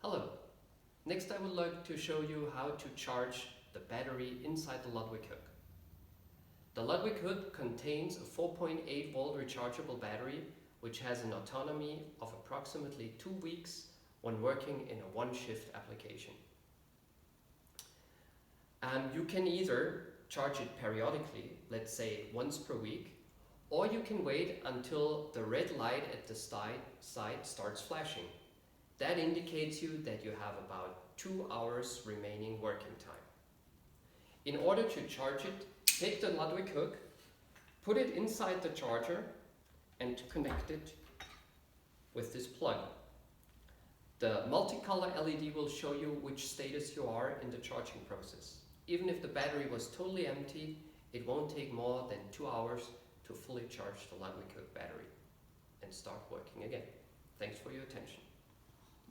Hello. Next I would like to show you how to charge the battery inside the LUDWIG hook. The LUDWIG hook contains a 4.8 volt rechargeable battery which has an autonomy of approximately 2 weeks when working in a one-shift application. And you can either charge it periodically, let's say once per week, or you can wait until the red light at the side starts flashing. That indicates you that you have about 2 hours remaining working time. In order to charge it, take the LUDWIG hook, put it inside the charger and connect it with this plug. The multicolor LED will show you which status you are in the charging process. Even if the battery was totally empty, it won't take more than 2 hours to fully charge the LUDWIG hook battery and start working again. Thanks for your attention.